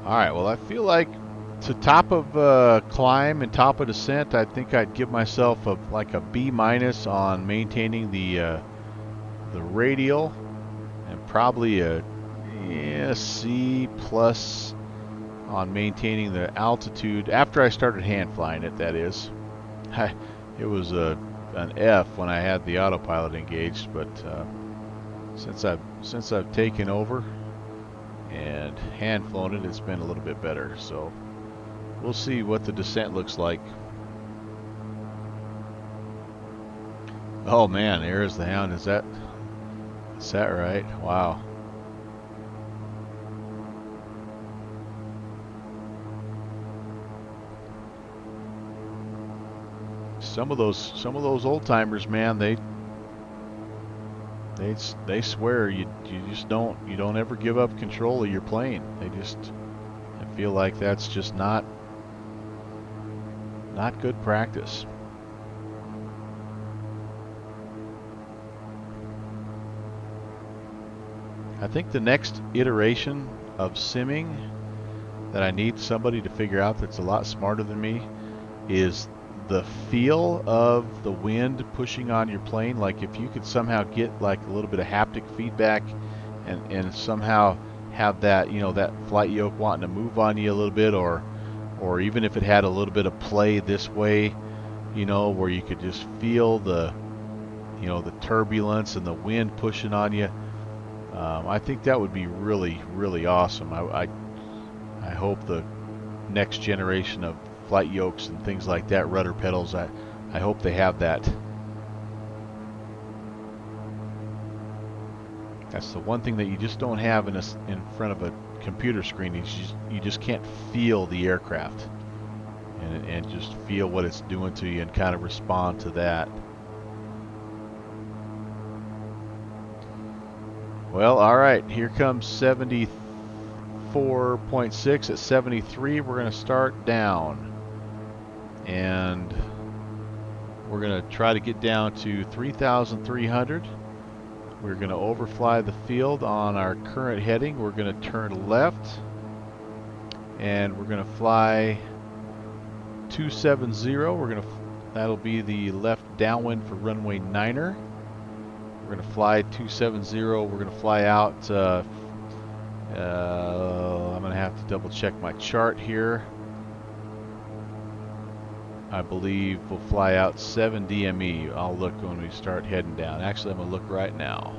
Alright, well I feel like to top of climb and top of descent, I think I'd give myself like a B minus on maintaining the radial, and probably a C plus on maintaining the altitude after I started hand flying it, that is. It was an F when I had the autopilot engaged, but since I've taken over and hand flown it, it's been a little bit better. So we'll see what the descent looks like. Oh man, there's the Hound. Is that right? Wow. Some of those old timers, man, they swear you just don't ever give up control of your plane. I feel like that's just not good practice. I think the next iteration of simming that I need somebody to figure out that's a lot smarter than me is the feel of the wind pushing on your plane. Like if you could somehow get like a little bit of haptic feedback and somehow have that, you know, that flight yoke wanting to move on you a little bit, or even if it had a little bit of play this way, you know, where you could just feel the, you know, the turbulence and the wind pushing on you. I think that would be really, really awesome. I hope the next generation of flight yokes and things like that, rudder pedals, I hope they have that. That's the one thing that you just don't have in front of a computer screen. You just can't feel the aircraft and just feel what it's doing to you and kind of respond to that. Well, all right, here comes 74.6 at 73. We're going to start down, and we're going to try to get down to 3,300. We're going to overfly the field on our current heading. We're going to turn left, and we're going to fly 270. That'll be the left downwind for runway 9er. We're going to fly 270. We're going to fly out. I'm going to have to double check my chart here. I believe we'll fly out 7 DME. I'll look when we start heading down. Actually, I'm going to look right now.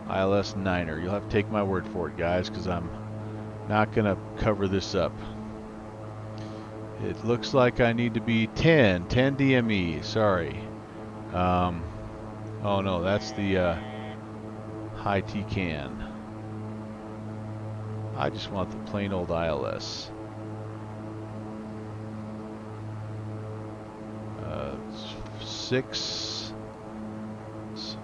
ILS 9er. You'll have to take my word for it, guys, because I'm not going to cover this up. It looks like I need to be 10 DME. Sorry. Oh no, that's the high TCAN. I just want the plain old ILS.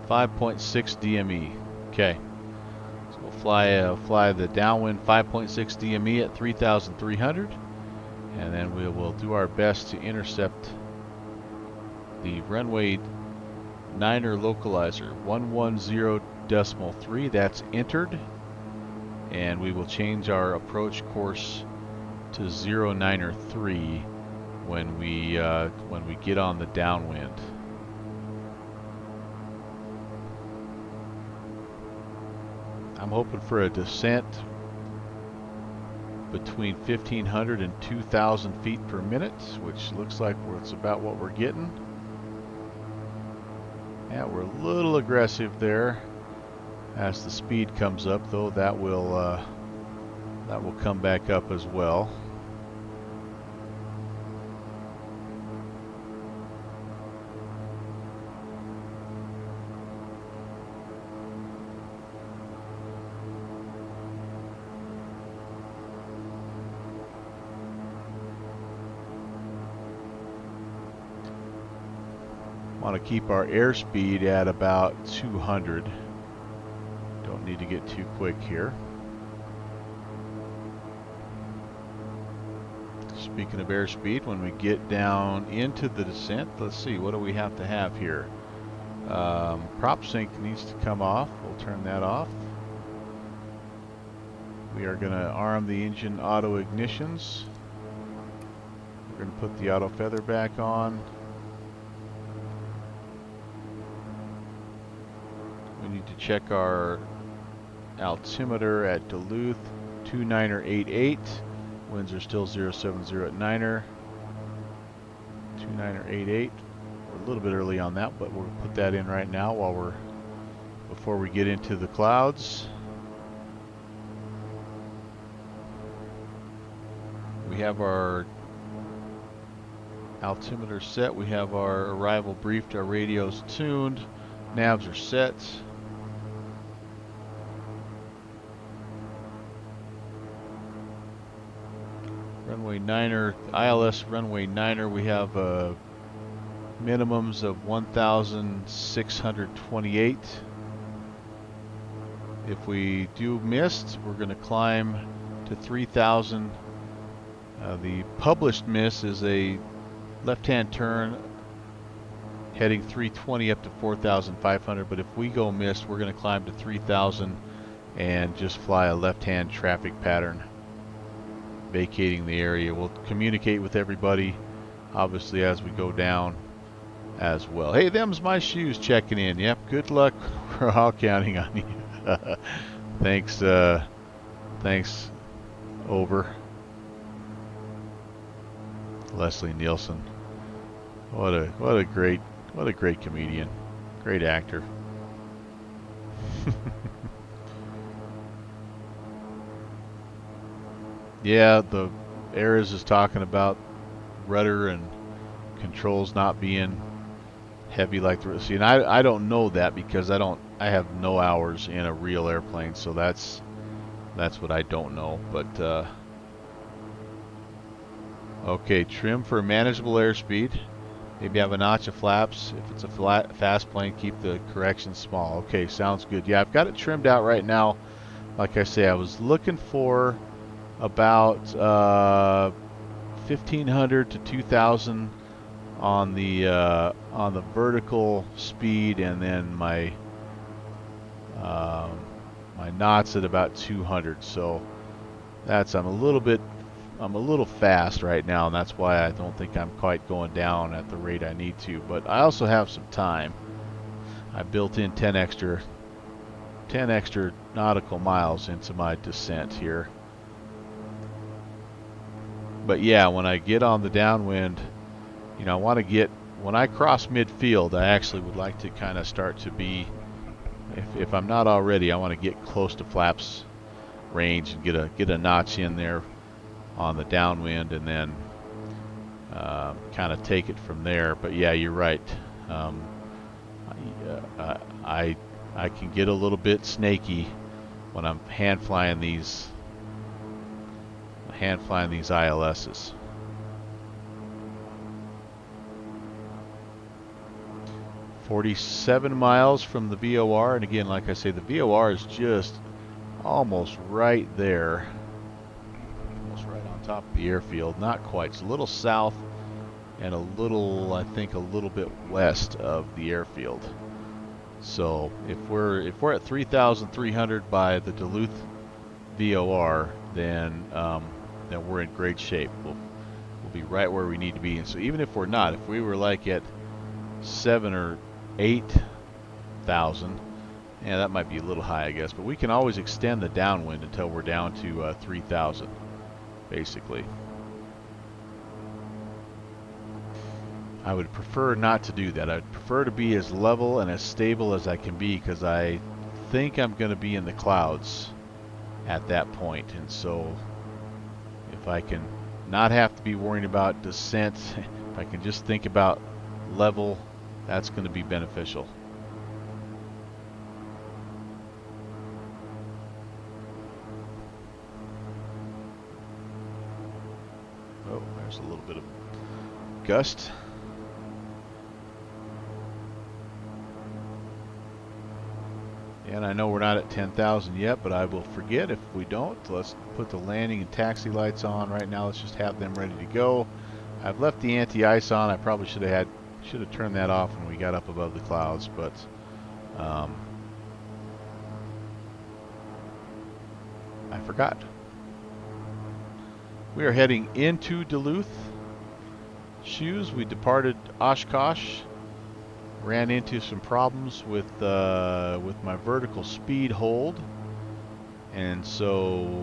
5.6 DME. Okay, so we'll fly the downwind 5.6 DME at 3,300, and then we will do our best to intercept the runway 9er localizer 110.3. That's entered, and we will change our approach course to 093 when we get on the downwind. I'm hoping for a descent between 1,500 and 2,000 feet per minute, which looks like it's about what we're getting. Yeah, we're a little aggressive there as the speed comes up, though that will come back up as well. Want to keep our airspeed at about 200. Don't need to get too quick here. Speaking of airspeed, when we get down into the descent, let's see, what do we have to have here? Prop sync needs to come off. We'll turn that off. We are going to arm the engine auto ignitions. We're going to put the auto feather back on. We need to check our altimeter at Duluth, 29er88. Winds are still 070 at 9er. 29er88. We're a little bit early on that, but we'll put that in right now before we get into the clouds. We have our altimeter set. We have our arrival briefed. Our radios tuned. Navs are set. Runway 9er, ILS runway 9er, we have minimums of 1,628. If we do missed, we're going to climb to 3,000. The published miss is a left-hand turn heading 320 up to 4,500, but if we go missed, we're going to climb to 3,000 and just fly a left-hand traffic pattern, vacating the area. We'll communicate with everybody, obviously, as we go down as well. Hey, them's my shoes checking in. Yep, good luck. We're all counting on you. Thanks, thanks, over. Leslie Nielsen. What a great comedian. Great actor. Yeah, the Ares is talking about rudder and controls not being heavy like the rest. See, and I don't know that because I have no hours in a real airplane, so that's what I don't know. But okay, trim for manageable airspeed. Maybe have a notch of flaps. If it's a fast plane, keep the corrections small. Okay, sounds good. Yeah, I've got it trimmed out right now. Like I say, I was looking for about 1,500 to 2,000 on the vertical speed, and then my my knots at about 200. So that's I'm a little fast right now, and that's why I don't think I'm quite going down at the rate I need to. But I also have some time. I built in 10 extra nautical miles into my descent here. But yeah, when I get on the downwind, you know, I want to get, when I cross midfield, I actually would like to kind of start to be, if I'm not already, I want to get close to flaps range and get a notch in there on the downwind, and then kind of take it from there. But yeah, you're right. I can get a little bit snaky when I'm hand flying these ILSs. "47 miles from the VOR," and again, like I say, the VOR is just almost right there, almost right on top of the airfield. Not quite. It's a little south and a little, I think, a little bit west of the airfield. So if we're at 3,300 by the Duluth VOR, then we're in great shape. We'll be right where we need to be. And so even if we're not, if we were like at 7,000 or 8,000, yeah, that might be a little high, I guess. But we can always extend the downwind until we're down to 3,000, basically. I would prefer not to do that. I'd prefer to be as level and as stable as I can be, because I think I'm going to be in the clouds at that point. And so if I can not have to be worrying about descent, if I can just think about level, that's going to be beneficial. Oh, there's a little bit of gust. And I know we're not at 10,000 yet, but I will forget if we don't. Let's put the landing and taxi lights on right now. Let's just have them ready to go. I've left the anti-ice on. I probably should have turned that off when we got up above the clouds, but I forgot. We are heading into Duluth. Shoes, we departed Oshkosh. Ran into some problems with my vertical speed hold, and so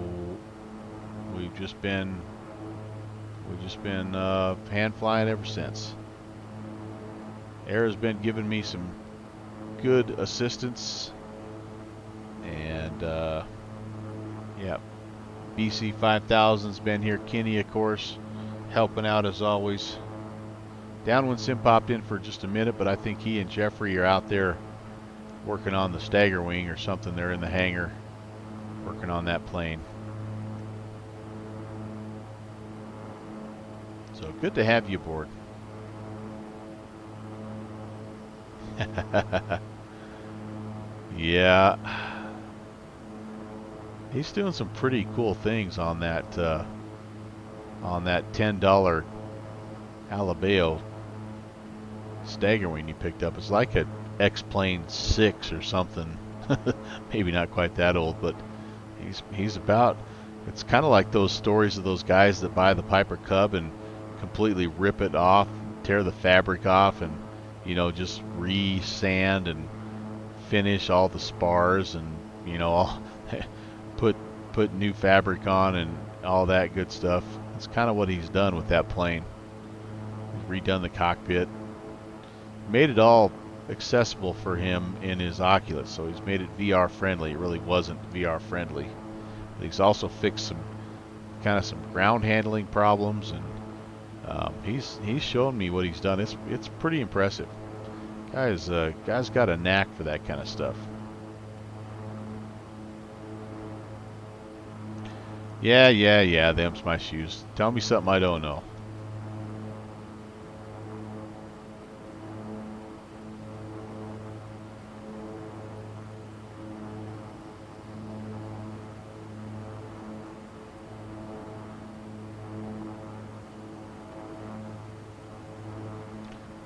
we've just been hand flying ever since. Air has been giving me some good assistance, and yeah, BC 5000's been here. Kenny, of course, helping out as always. Downwind Sim popped in for just a minute, but I think he and Jeffrey are out there working on the stagger wing or something. They're in the hangar working on that plane. So good to have you aboard. Yeah, he's doing some pretty cool things on that $10 Alabeo stagger wing you picked up. It's like a X-Plane 6 or something. Maybe not quite that old, but he's about. It's kind of like those stories of those guys that buy the Piper Cub and completely rip it off, tear the fabric off, and just re-sand and finish all the spars, and all put new fabric on and all that good stuff. That's kind of what he's done with that plane. He's redone the cockpit, made it all accessible for him in his Oculus, so he's made it VR friendly. It really wasn't VR friendly. But he's also fixed some ground handling problems, and he's shown me what he's done. It's pretty impressive. Guy's got a knack for that kind of stuff. Yeah, them's my shoes. Tell me something I don't know.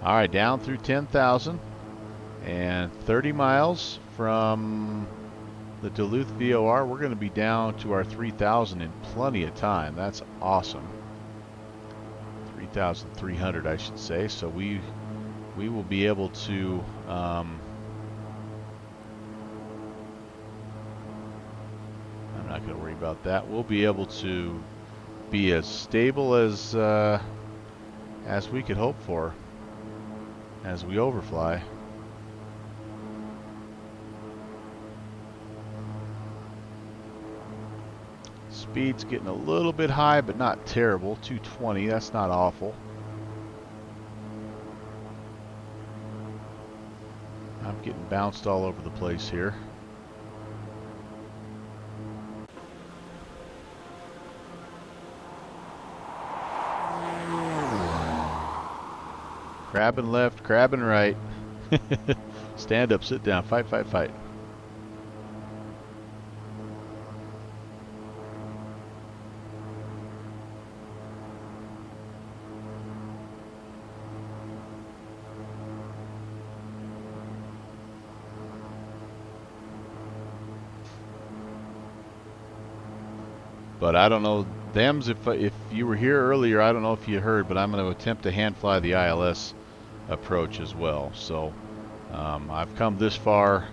All right, down through 10,000 and 30 miles from the Duluth VOR. We're going to be down to our 3,000 in plenty of time. That's awesome. 3,300, I should say. So we will be able to I'm not going to worry about that. We'll be able to be as stable as we could hope for as we overfly. Speed's getting a little bit high, but not terrible. 220, that's not awful. I'm getting bounced all over the place here. Crabbing left, crabbing right. Stand up, sit down, fight, fight, fight. But I don't know, them's, if you were here earlier, I don't know if you heard, but I'm going to attempt to hand fly the ILS approach as well. So I've come this far.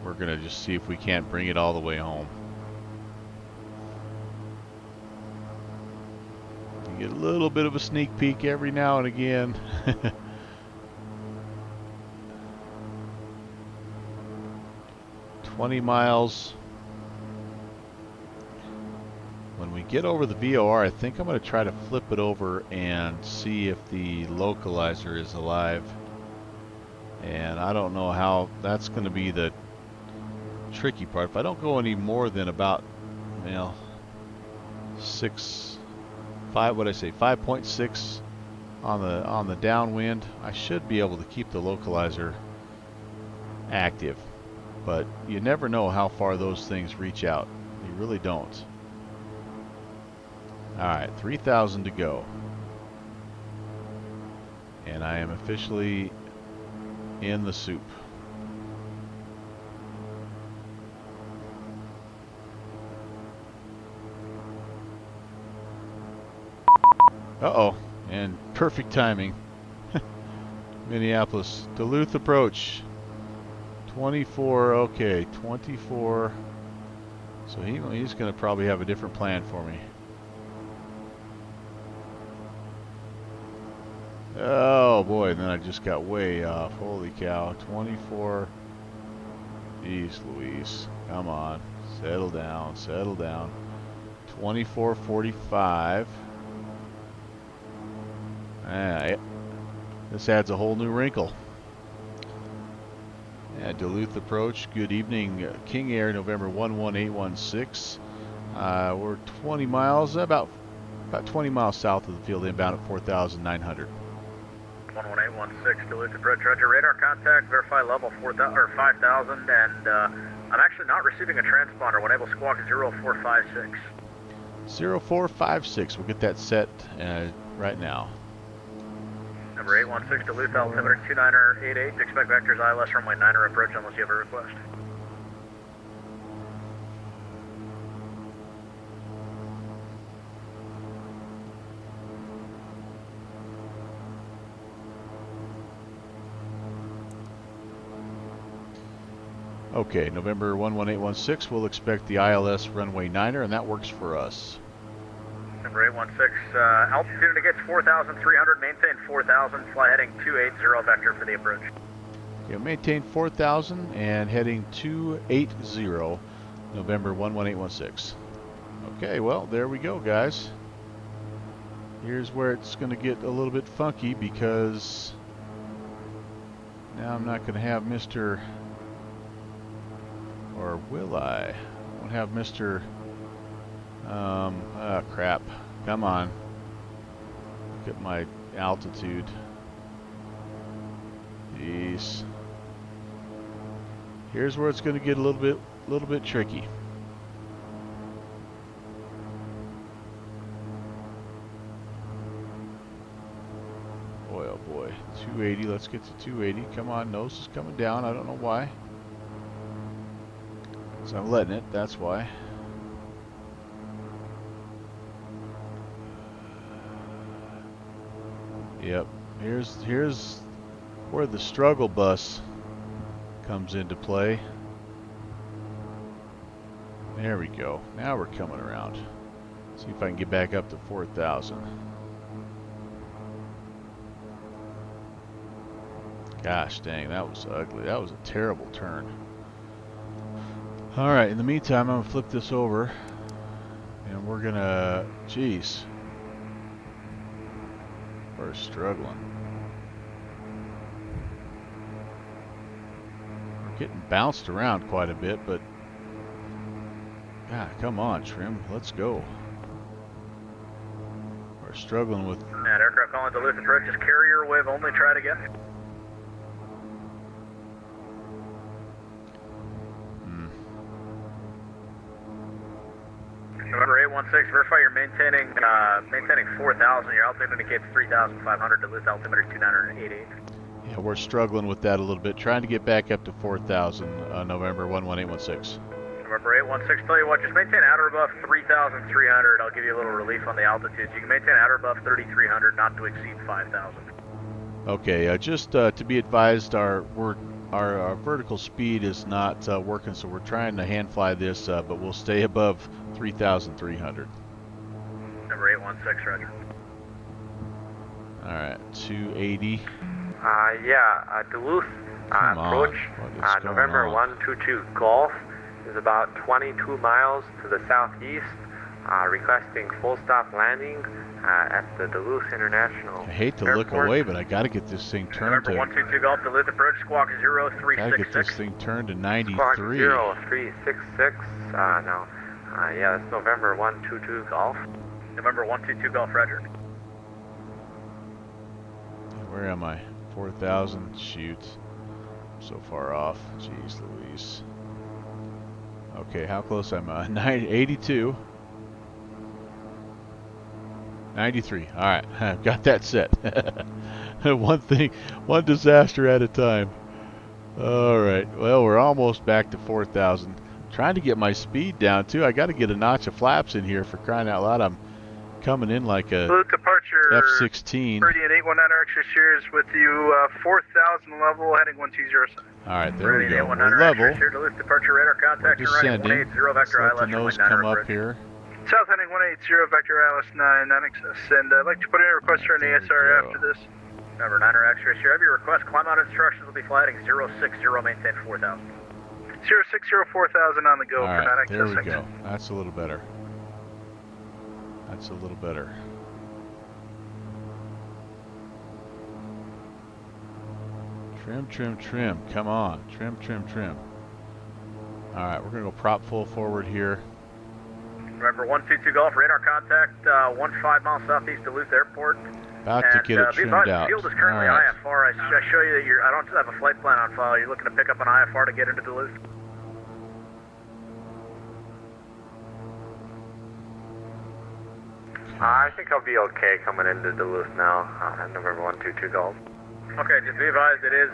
We're going to just see if we can't bring it all the way home. You get a little bit of a sneak peek every now and again. 20 miles. When we get over the VOR, I think I'm going to try to flip it over and see if the localizer is alive. And I don't know how that's going to be the tricky part. If I don't go any more than about, 5.6 on the downwind, I should be able to keep the localizer active. But you never know how far those things reach out. You really don't. Alright, 3,000 to go. And I am officially in the soup. Uh-oh, and perfect timing. Minneapolis, Duluth approach. 24, okay, 24. So he's going to probably have a different plan for me. Oh boy, and then I just got way off. Holy cow, 24. Jeez Louise, come on, settle down, settle down. 24:45. This adds a whole new wrinkle. Yeah, Duluth approach. Good evening, King Air, November 11816. We're 20 miles, about 20 miles south of the field, inbound at 4,900. 11816, Duluth approach. Roger, radar contact. Verify level 4,000 or 5,000, and I'm actually not receiving a transponder. When able, squawk 0456. 0456. We'll get that set right now. Number 816, Duluth, altimeter 2988. Expect vectors ILS runway 9er approach unless you have a request. Okay, November 11816, we'll expect the ILS runway 9er, and that works for us. Number 816, altitude indicates 4,300, maintain 4,000, fly heading 280 vector for the approach. Okay, maintain 4,000 and heading 280, November 11816. Okay, well, there we go, guys. Here's where it's going to get a little bit funky because now I'm not going to have Mr. Or will I? I won't have Mr. Oh crap. Come on. Look at my altitude. Jeez. Here's where it's going to get a little bit tricky. Boy, oh boy. 280. Let's get to 280. Come on, nose is coming down. I don't know why. So I'm letting it. That's why. Yep. Here's where the struggle bus comes into play. There we go. Now we're coming around. See if I can get back up to 4,000. Gosh dang, that was ugly. That was a terrible turn. Alright, in the meantime, I'm going to flip this over. And we're going to... Jeez. We're struggling. We're getting bounced around quite a bit, but... God, come on, Trim. Let's go. We're struggling with... That aircraft calling Duluth approach is carrier wave only. Try it again. November 816, verify you're maintaining 4,000. Your altitude indicates 3,500. Duluth altimeter 2988. Yeah, we're struggling with that a little bit. Trying to get back up to 4,000. November 11816. November 816, tell you what, just maintain at or above 3,300. I'll give you a little relief on the altitude. You can maintain at or above 3,300, not to exceed 5,000. Okay, just to be advised, our vertical speed is not working, so we're trying to hand fly this, but we'll stay above 3,300. Number 816, roger. All right, 280. Duluth approach, November 122 Golf is about 22 miles to the southeast, requesting full stop landing at the Duluth International I hate to Airport. look away, but I got to get this thing turned November to... 122 Golf, Duluth approach, squawk 0366. Got to get this thing turned to 93. Squawk 0366, that's November 122 Golf. November 122 Golf, roger. Where am I? 4,000. Shoot. I'm so far off. Jeez Louise. Okay, how close am I? 82. 93. All right, I've got that set. One disaster at a time. All right. Well, we're almost back to 4,000. Trying to get my speed down too. I got to get a notch of flaps in here for crying out loud. I'm coming in like a... Duluth departure Roger. F-16. Meridian 819 extra series with you, 4,000 level, heading 120. All right, there we go. We're 819 level. extra, Duluth departure radar We're contact and running descending. 180 Let's vector let the ILS nose runway 9 come up approach. here. South heading 180 vector ILS 9 access, and I'd like to put in a request for an There we ASR go. after this. Number 9 extra, here have your request. Climb out instructions will be flighting 060, maintain 4,000. 060 4000 on the go All for 9 right, access. there we Thanks. go. That's a little better. That's a little better. Trim, trim, trim. Come on. Trim, trim, trim. All right, we're going to go prop full forward here. Remember 122 Golf, radar contact 15 miles southeast Duluth Airport. About to get it trimmed out. The field is currently All right. IFR. I show you that I don't have a flight plan on file. You're looking to pick up an IFR to get into Duluth? I think I'll be okay coming into Duluth now. November 122 Golf. Okay, just be advised it is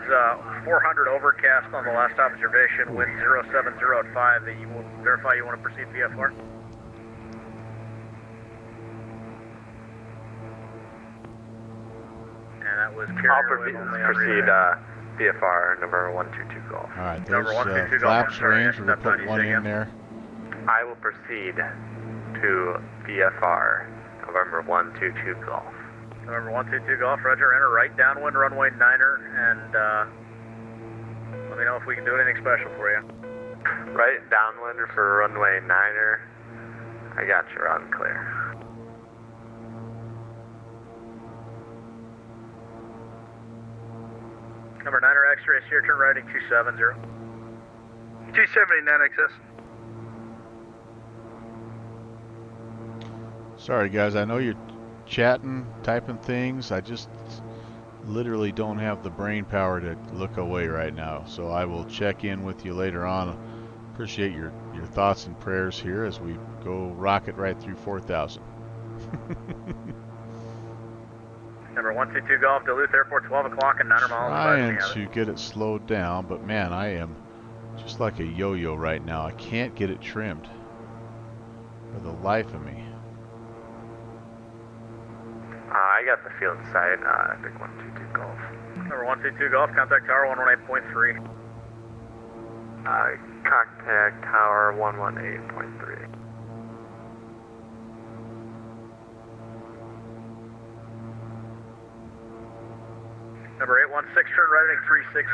400 overcast on the last observation, wind 070 at 5. That you will verify you want to proceed VFR? And that was I'll carrier wave only on proceed radar. VFR November 122 Golf. All right, Number there's 122 Golf, flaps I'm sorry, range. We're going to that's put on one you in again. there. I will proceed to VFR November 122 Golf. November 122 Golf, Roger, enter right downwind runway 9er, and let me know if we can do anything special for you. Right downwind for runway 9er. I got you on clear. Number 9er X-ray, here, turn righting 270. 279 access. Sorry, guys. I know you're chatting, typing things. I just literally don't have the brain power to look away right now. So I will check in with you later on. Appreciate your thoughts and prayers here as we go rocket right through 4,000. Number 122 Golf, Duluth Airport, 12 o'clock and 9 miles. Trying to get it slowed down, but man, I am just like a yo-yo right now. I can't get it trimmed for the life of me. I got the field side, big 122 Golf. Number 122 Golf, contact tower 118.3. Contact tower 118.3. Number 816, turn right heading 360.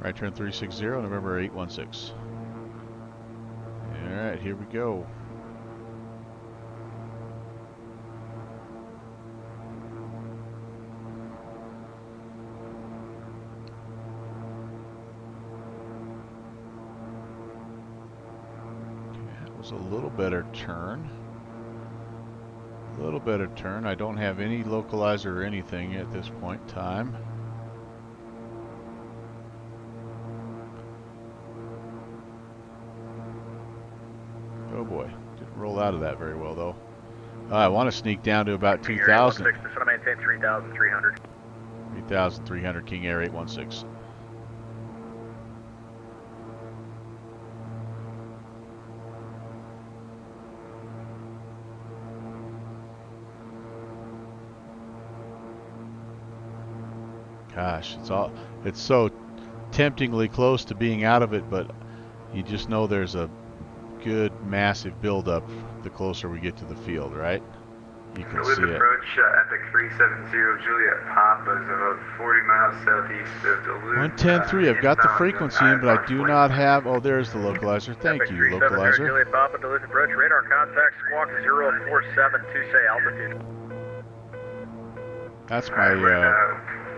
Right turn 360, November 816. All right, here we go. Was a little better turn. A little better turn. I don't have any localizer or anything at this point in time. Oh boy, didn't roll out of that very well though. I want to sneak down to about 2,000. 816, just want to maintain 3,300. 3,300 King Air 816. Gosh, it's so temptingly close to being out of it, but you just know there's a good massive buildup the closer we get to the field, right? You can Duluth see it. approach, Epic 370, Juliet Papa is about 40 miles southeast of Duluth. 110.3, I've got the inbound frequency in, but I do 5-1. not have, oh, there's the localizer. Thank Epic you, 370, localizer. Juliet Papa, Duluth approach, radar contact, squawk 047, say altitude. That's my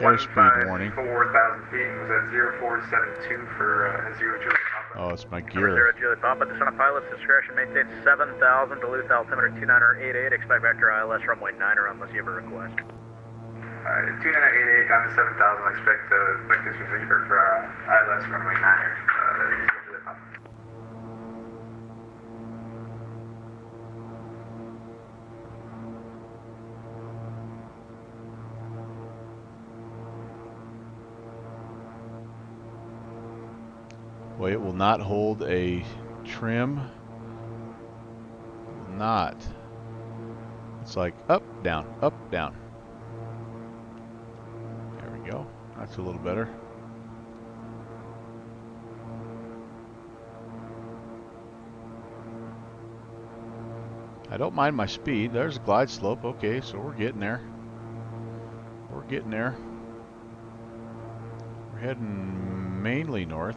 airspeed warning. 4,000 feet, was at 0472 for 0 Juliet Papa. Oh, it's my Number 0 gear. Juliet Papa, descent of pilot's discretion, maintain 7,000, Duluth altimeter 2988, expect vector ILS runway 9er unless you have a request. 2988 down to 7,000, I expect this receiver for ILS runway 9er. Juliet Papa. Well, it will not hold a trim. Will not. It's like up, down, up, down. There we go. That's a little better. I don't mind my speed. There's a glide slope. Okay, so we're getting there. We're getting there. We're heading mainly north.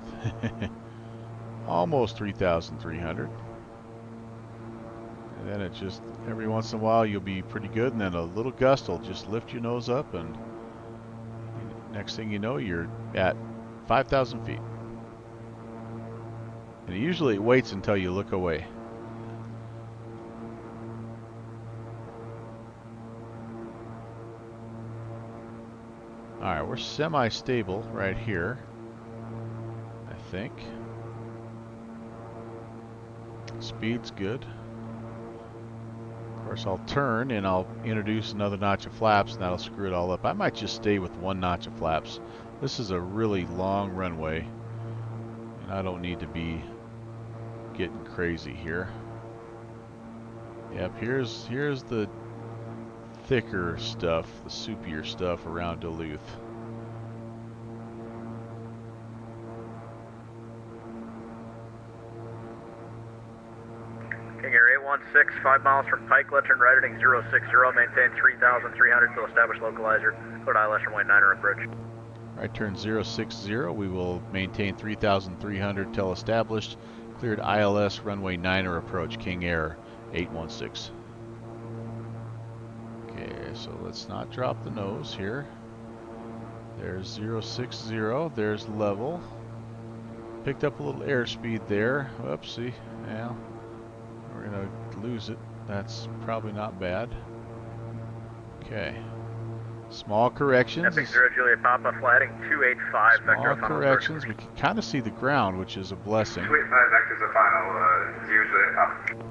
Almost 3,300. And then it just, every once in a while you'll be pretty good, and then a little gust will just lift your nose up, and next thing you know, you're at 5,000 feet. And usually it waits until you look away. Alright, we're semi-stable right here, I think. Speed's good. Of course, I'll turn and I'll introduce another notch of flaps, and that'll screw it all up. I might just stay with one notch of flaps. This is a really long runway, and I don't need to be getting crazy here. Yep, here's the thicker stuff, the soupier stuff around Duluth. King Air 816, 5 miles from Pike, left turn right heading 060, maintain 3,300 till established localizer, cleared ILS runway 9er approach. Right turn 060, we will maintain 3,300 till established, cleared ILS runway 9er approach, King Air 816. Okay, so let's not drop the nose here. There's 060, there's level. Picked up a little airspeed there. Whoopsie. Yeah, we're gonna lose it. That's probably not bad. Okay. Small corrections. Epic 0 Juliet Papa, flighting 285, Small vector final corrections. approach. We can kind of see the ground, which is a blessing. 285 vectors of final, 0 Juliet Papa.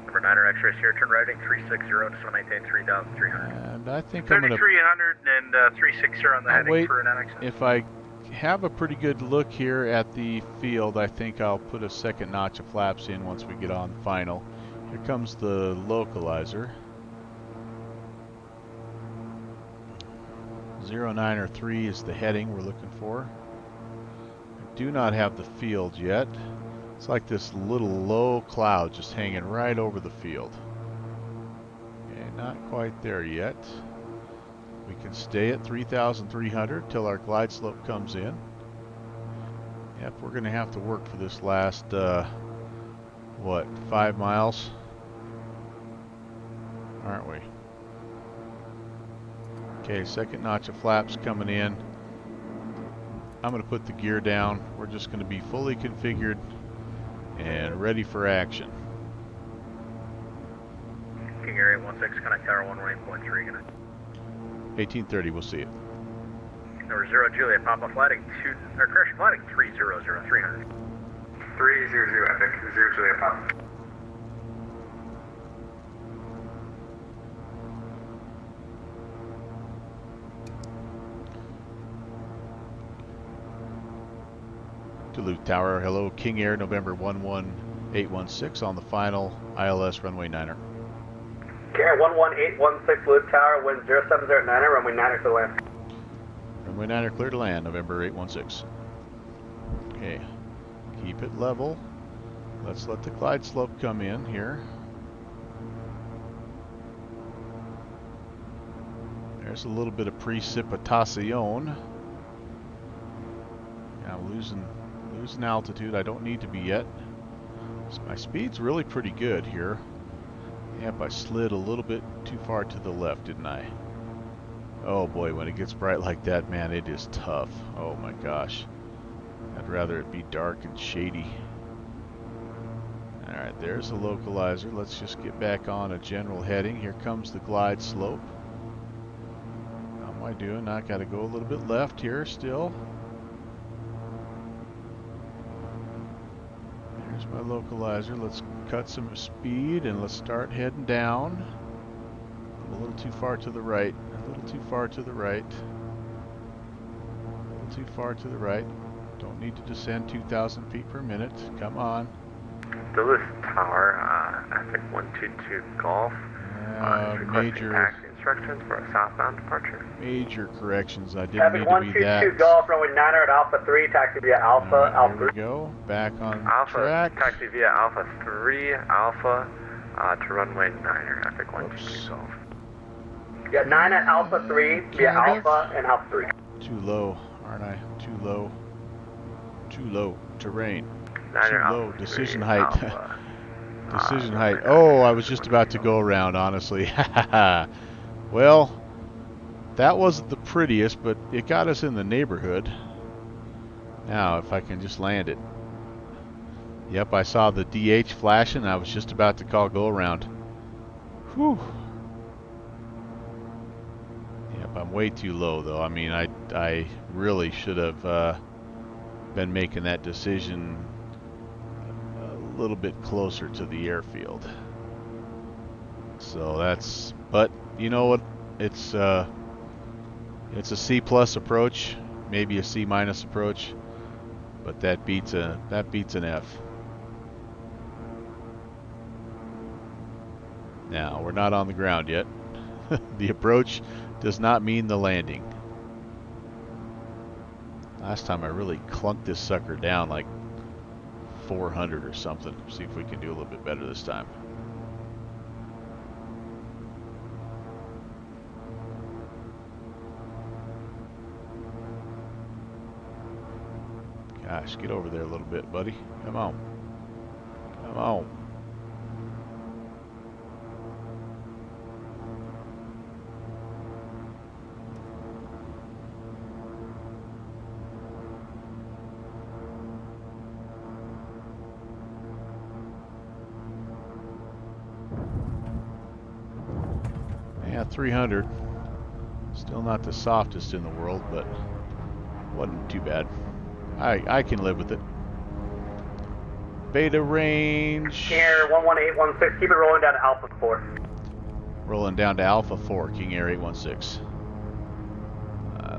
Number 9er X-ray here, turn right heading 360, just want to maintain 3,300. And I think I'm gonna 3,300 and 360 on the I'll heading wait. for an annex. If I have a pretty good look here at the field, I think I'll put a second notch of flaps in once we get on the final. Here comes the localizer. 093 is the heading we're looking for. I do not have the field yet. It's like this little low cloud just hanging right over the field. Okay, not quite there yet. We can stay at 3,300 till our glide slope comes in. Yep, we're going to have to work for this last, what, 5 miles? Aren't we? Okay, second notch of flaps coming in. I'm going to put the gear down. We're just going to be fully configured and ready for action. King Air 816, connect tower 118.3, good night. 1830, we'll see it. Number 0 Juliet Papa, flighting 300. 300, Epic 0 Juliet Papa. Duluth Tower, hello, King Air, November 11816 on the final ILS runway 9er. King Air 11816 Duluth Tower, wind 0709, runway 9er to the land. Runway 9er clear to land, November 816. Okay, keep it level. Let's let the glide slope come in here. There's a little bit of precipitacion. Yeah, I'm losing altitude. I don't need to be yet. So my speed's really pretty good here. Yep, I slid a little bit too far to the left, didn't I? Oh boy, when it gets bright like that, man, it is tough. Oh my gosh. I'd rather it be dark and shady. Alright, there's the localizer. Let's just get back on a general heading. Here comes the glide slope. How am I doing? I gotta go a little bit left here still. There's my localizer. Let's cut some speed and let's start heading down. I'm a little too far to the right. A little too far to the right. A little too far to the right. Don't need to descend 2,000 feet per minute. Come on. Duluth Tower, Epic 122 Golf. Requesting Major taxi instructions for a southbound departure. major corrections. I didn't Traffic mean to be that. 122 Golf, runway 9er at Alpha 3, taxi via Alpha, Alright, Alpha here 3. we go. Back on Alpha, track. taxi via Alpha 3, Alpha to runway 9er, Epic Oops. 122 Golf. Yeah, 9 at Alpha 3 via Kind of. Alpha and Alpha 3. Too low, aren't I? Too low. Too low. Terrain. 9er Too Alpha low. 3, Decision height. Alpha. Decision height. Oh, I was just about to go around, honestly. Well, that wasn't the prettiest, but it got us in the neighborhood. Now, if I can just land it. Yep, I saw the DH flashing. I was just about to call go around. Whew. Yep, I'm way too low, though. I mean, I really should have been making that decision a little bit closer to the airfield. So that's, but you know what? It's a C+ approach, maybe a C- approach, but that beats an F. Now, we're not on the ground yet. The approach does not mean the landing. Last time I really clunked this sucker down like 400 or something. See if we can do a little bit better this time. Gosh, get over there a little bit, buddy. Come on. Come on. Yeah, 300. Still not the softest in the world, but wasn't too bad. I can live with it. Beta range. King Air 11816, keep it rolling down to Alpha 4. Rolling down to Alpha 4, King Air 816.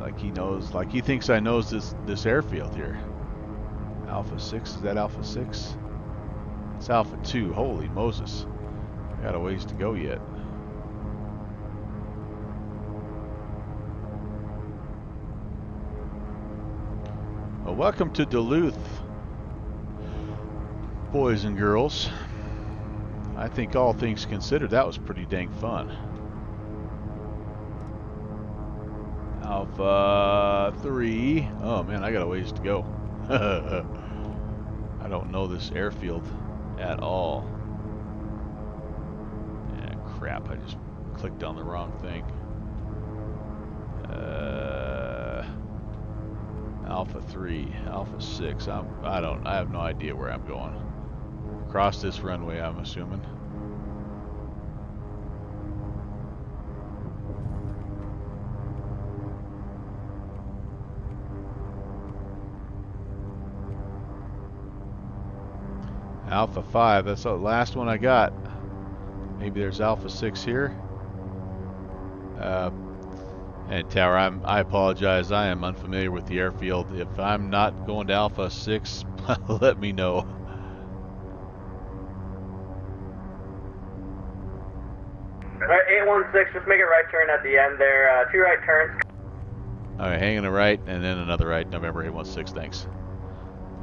Like he knows, like he thinks I knows this airfield here. Alpha 6, is that Alpha 6? It's Alpha 2, holy Moses. I got a ways to go yet. Well, welcome to Duluth, boys and girls. I think all things considered, that was pretty dang fun. Alpha 3. Oh man, I got a ways to go. I don't know this airfield at all. Yeah, crap, I just clicked on the wrong thing. Alpha 3, Alpha 6. I have no idea where I'm going. Across this runway, I'm assuming. Alpha 5, that's the last one I got. Maybe there's Alpha 6 here. And Tower, I apologize. I am unfamiliar with the airfield. If I'm not going to Alpha 6, let me know. Alright, 816, just make a right turn at the end there. 2 right turns. Alright, hanging a right and then another right. November 816, thanks.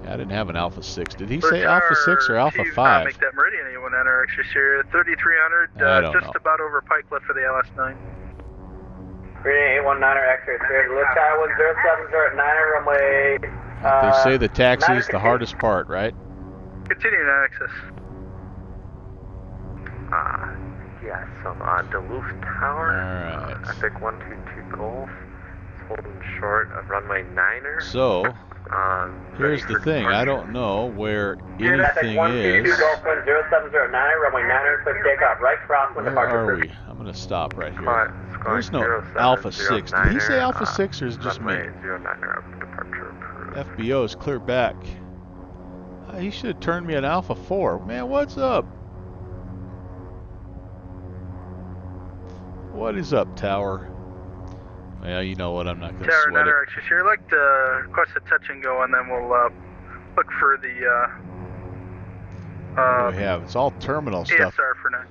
Yeah, I didn't have an Alpha 6. Did he say Alpha 6 or Alpha 5? Make that Meridian anyone enter extra here. 3300, just know. about over Pike left for the LS9. Meridian 819er X-ray cleared. Duluth Tower 1070 at 9er runway. They say the taxi is the hardest part, right? Continuing access. Yes, I'm Duluth Tower. Alright. Epic 122 Golf. It's holding short of runway 9er. So, here's ready the for thing. I departure. don't know where Epic anything 122 is. Golf 1070 at 9er runway 9er. Click takeoff right crosswind Where departure. are we? I'm going to stop right here. Squawk There's no 0709er, Alpha 6. Did he say Alpha 6 or is it just me? runway 09er up, departure approved. FBO is clear back. He should have turned me an Alpha 4. Man, what's up? What is up, Tower? Well, you know what, I'm not going to Tower sweat 9er it. extra here. I'd like to request a touch and go, and then we'll look for the What do we have? It's all terminal stuff. ASR for now.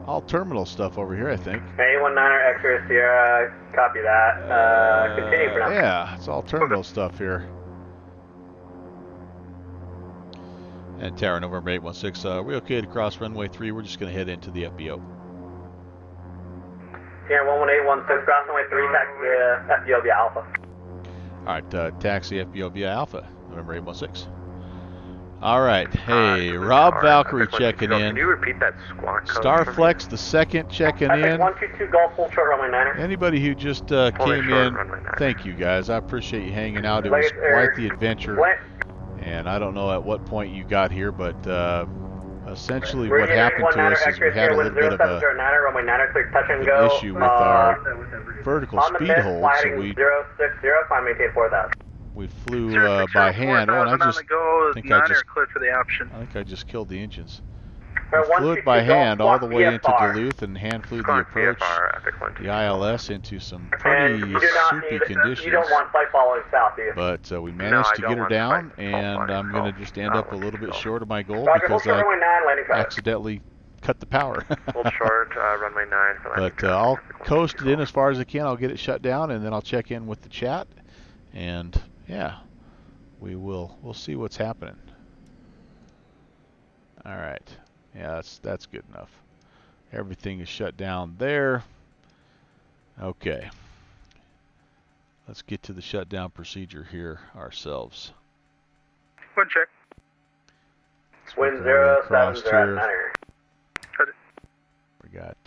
all terminal stuff over here, I think. A19er X-ray Sierra, copy that. Continue for now. Yeah, it's all terminal stuff here. And Tower November 816, are we okay to cross runway 3? We're just going to head into the FBO. Sierra 11816, cross runway 3, taxi FBO via Alpha. All right, taxi FBO via Alpha, November 816. All right, hey, Rob Valkyrie checking in. Can you repeat that squawk code? Starflex the second checking in. 122 Golf Full Short Runway 9er. Anybody who just came in, thank you guys. I appreciate you hanging out. It was quite the adventure. And I don't know at what point you got here, but essentially what happened to us is we had a little bit of an issue with our vertical speed hold, so we flew by hand. Oh, and I think I just killed the engines. We flew it by hand all the way into Duluth and hand flew the approach, the ILS, into some pretty soupy conditions. You don't want flight following south, do you? But we managed to get her down, and I'm going to just end up a little bit short of my goal because I accidentally cut the power. Hold short, runway 9 for landing. But I'll coast it in as far as I can. I'll get it shut down, and then I'll check in with the chat. And yeah, we'll see what's happening. All right. Yeah, that's good enough. Everything is shut down there. Okay. Let's get to the shutdown procedure here ourselves. One check. Wind Across 0709. here. We got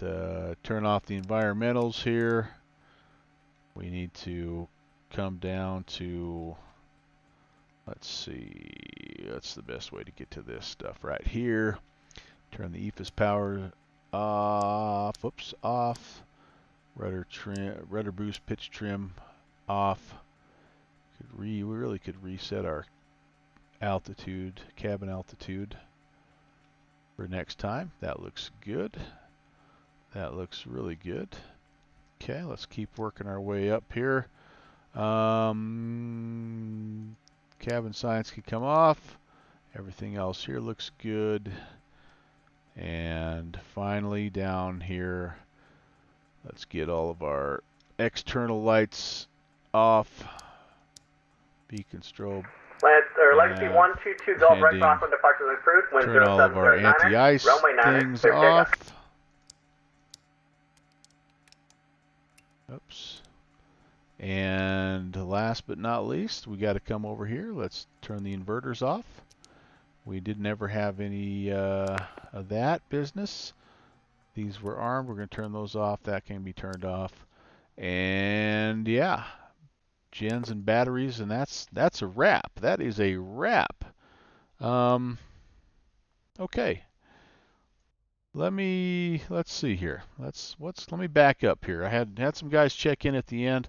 turn off the environmentals here. We need to come down to, let's see, that's the best way to get to this stuff right here. Turn the EFIS power off. Whoops, off. Rudder trim, rudder boost, pitch trim off. We really could reset our altitude, cabin altitude for next time. That looks good. That looks really good. Okay, let's keep working our way up here. Cabin signs can come off. Everything else here looks good. And finally down here, let's get all of our external lights off. Beacon strobe. Legacy 122 Golf right cross on departure of the cruise. Wind Turn all of our anti-ice things off. Oops. And last but not least, we got to come over here. Let's turn the inverters off. We didn't ever have any of that business. These were armed. We're going to turn those off. That can be turned off. And yeah, gens and batteries, and that's a wrap. That is a wrap. Okay. Let's see here. Let me back up here. I had some guys check in at the end,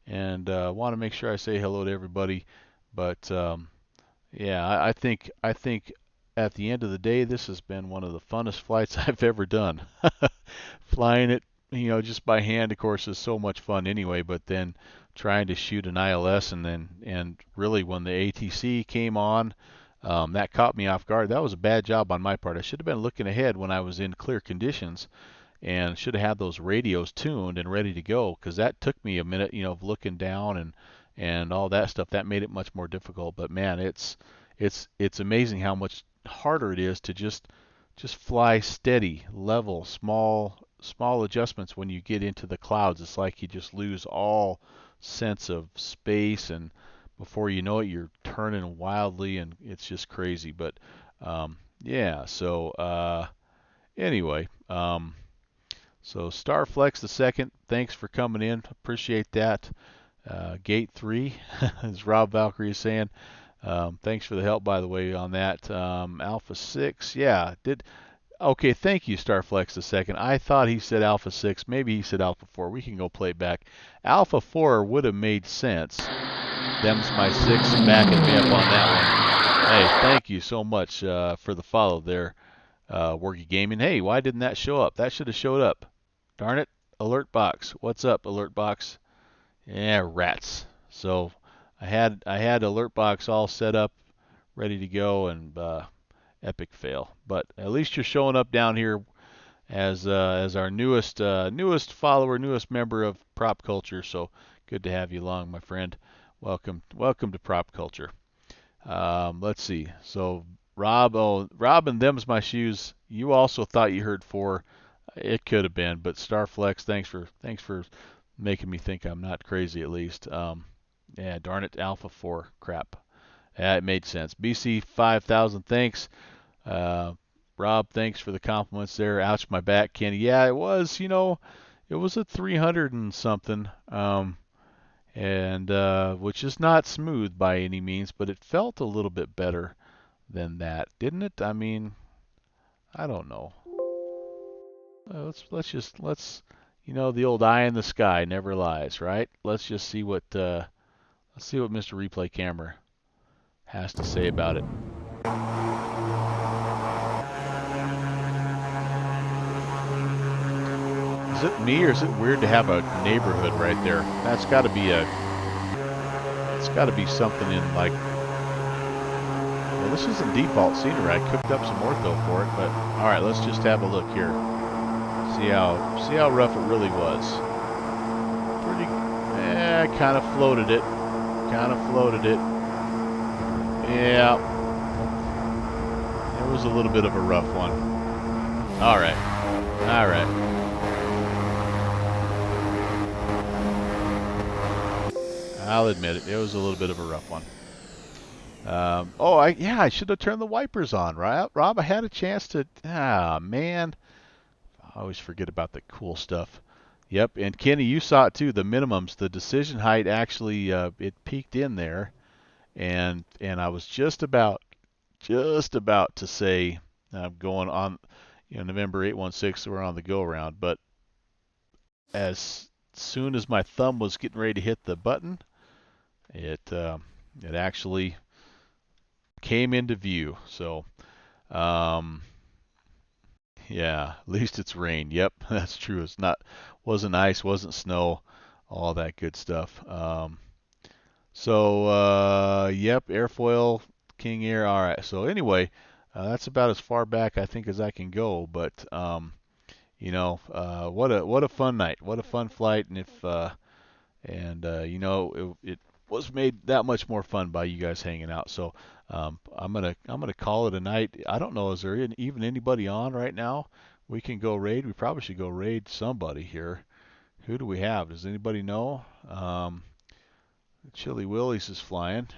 and want to make sure I say hello to everybody. But yeah, I think at the end of the day, this has been one of the funnest flights I've ever done. Flying it, just by hand, of course, is so much fun anyway. But then trying to shoot an ILS, and really when the ATC came on, that caught me off guard. That was a bad job on my part. I should have been looking ahead when I was in clear conditions, and should have had those radios tuned and ready to go, because that took me a minute, of looking down and all that stuff. That made it much more difficult. But man, it's amazing how much harder it is to just fly steady, level, small adjustments. When you get into the clouds, it's like you just lose all sense of space, and before you know it, you're turning wildly, and it's just crazy. But yeah, so anyway, so Starflex the second, thanks for coming in, appreciate that. Gate 3, as Rob Valkyrie is saying, thanks for the help, by the way, on that. Alpha 6, yeah, okay, thank you, Starflex the second. I thought he said Alpha 6, maybe he said Alpha 4. We can go play it back. Alpha 4 would have made sense. Them's my 6 backing me up on that one. Hey, thank you so much for the follow there, Worky Gaming. Hey, why didn't that show up? That should have showed up. Darn it. Alert box. What's up, alert box? Yeah, rats. So I had alert box all set up, ready to go, and epic fail. But at least you're showing up down here as our newest follower, newest member of Prop Culture. So good to have you along, my friend. Welcome to Prop Culture. Let's see. So Rob and them's my shoes. You also thought you heard 4. It could have been, but Starflex, thanks for making me think I'm not crazy at least. Yeah, darn it, Alpha 4 crap. Yeah, it made sense. BC 5000, thanks. Uh, Rob, thanks for the compliments there. Ouch, my back, Kenny. Yeah, it was, it was a 300 and something, and which is not smooth by any means, but it felt a little bit better than that, didn't it? I mean, I don't know. Let's the old eye in the sky never lies, right? Let's just see what Mr. Replay Camera has to say about it. Is it me or is it weird to have a neighborhood right there? It's got to be something in like. Well, this isn't default scenery. I cooked up some ortho for it, but all right, let's just have a look here. See how rough it really was. I kind of floated it. Yeah. It was a little bit of a rough one. All right. I'll admit it. It was a little bit of a rough one. I should have turned the wipers on, right? Rob, I had a chance to. Man. I always forget about the cool stuff. Yep, and Kenny, you saw it too. The minimums, the decision height actually it peaked in there, and I was just about to say I'm going on, November 816. We're on the go around, but as soon as my thumb was getting ready to hit the button, it actually came into view. So, yeah, at least it's rain. Yep, that's true. Wasn't ice, wasn't snow, all that good stuff. Yep, airfoil, King Air. All right. So anyway, that's about as far back I think as I can go. But what a fun night, what a fun flight, and it was made that much more fun by you guys hanging out. So I'm gonna call it a night. I don't know, is there even anybody on right now? We can go raid. We probably should go raid somebody here. Who do we have? Does anybody know? Chili Willies is flying.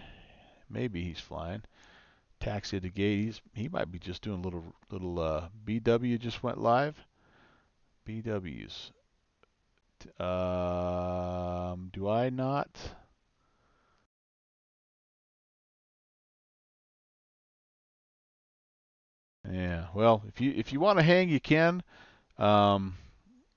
Maybe he's flying. Taxi to gate. He might be just doing little BW just went live. BWs. Do I not? Yeah. Well, if you want to hang, you can. Um,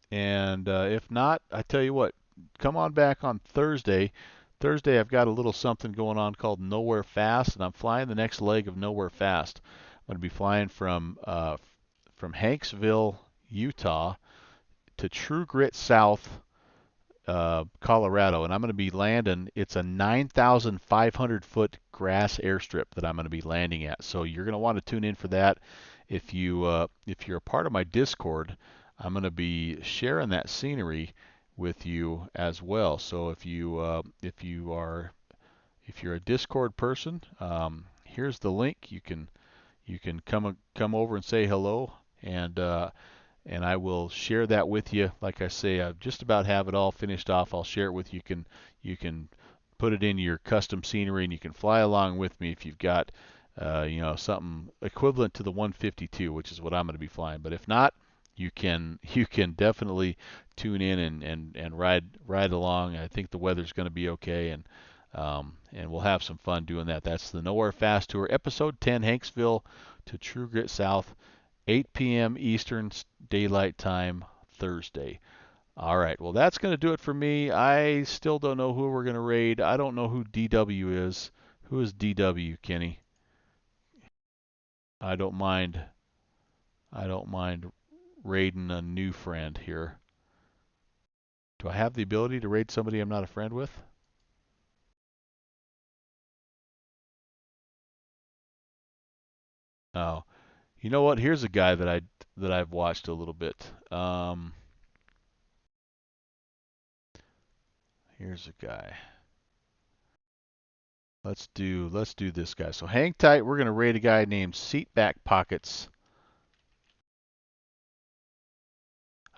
and if not, I tell you what, come on back on Thursday. Thursday, I've got a little something going on called Nowhere Fast, and I'm flying the next leg of Nowhere Fast. I'm going to be flying from Hanksville, Utah, to True Grit South, Colorado, and I'm going to be landing. It's a 9,500-foot grass airstrip that I'm going to be landing at. So you're going to want to tune in for that. If you're a part of my Discord, I'm going to be sharing that scenery with you as well. So if you're a Discord person, here's the link. You can come over and say hello, and I will share that with you. Like I say, I just about have it all finished off. I'll share it with you. You can put it in your custom scenery, and you can fly along with me if you've got something equivalent to the 152, which is what I'm going to be flying. But if not, you can definitely tune in and ride along. I think the weather's going to be okay, and we'll have some fun doing that. That's the Nowhere Fast Tour, Episode 10, Hanksville to True Grit South. 8 p.m. Eastern Daylight Time, Thursday. All right, well, that's going to do it for me. I still don't know who we're going to raid. I don't know who DW is. Who is DW, Kenny? I don't mind raiding a new friend here. Do I have the ability to raid somebody I'm not a friend with? Oh, You know what? Here's a guy that I've watched a little bit. Here's a guy. Let's do this guy. So hang tight. We're gonna rate a guy named Seatback Pockets.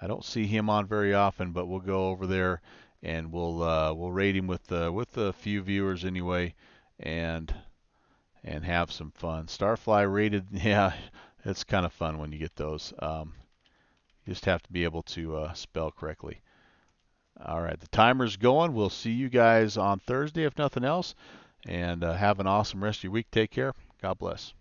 I don't see him on very often, but we'll go over there and we'll rate him with a few viewers anyway, and have some fun. Starfly rated, yeah, it's kind of fun when you get those. You just have to be able to spell correctly. All right, the timer's going. We'll see you guys on Thursday if nothing else, and have an awesome rest of your week. Take care. God bless.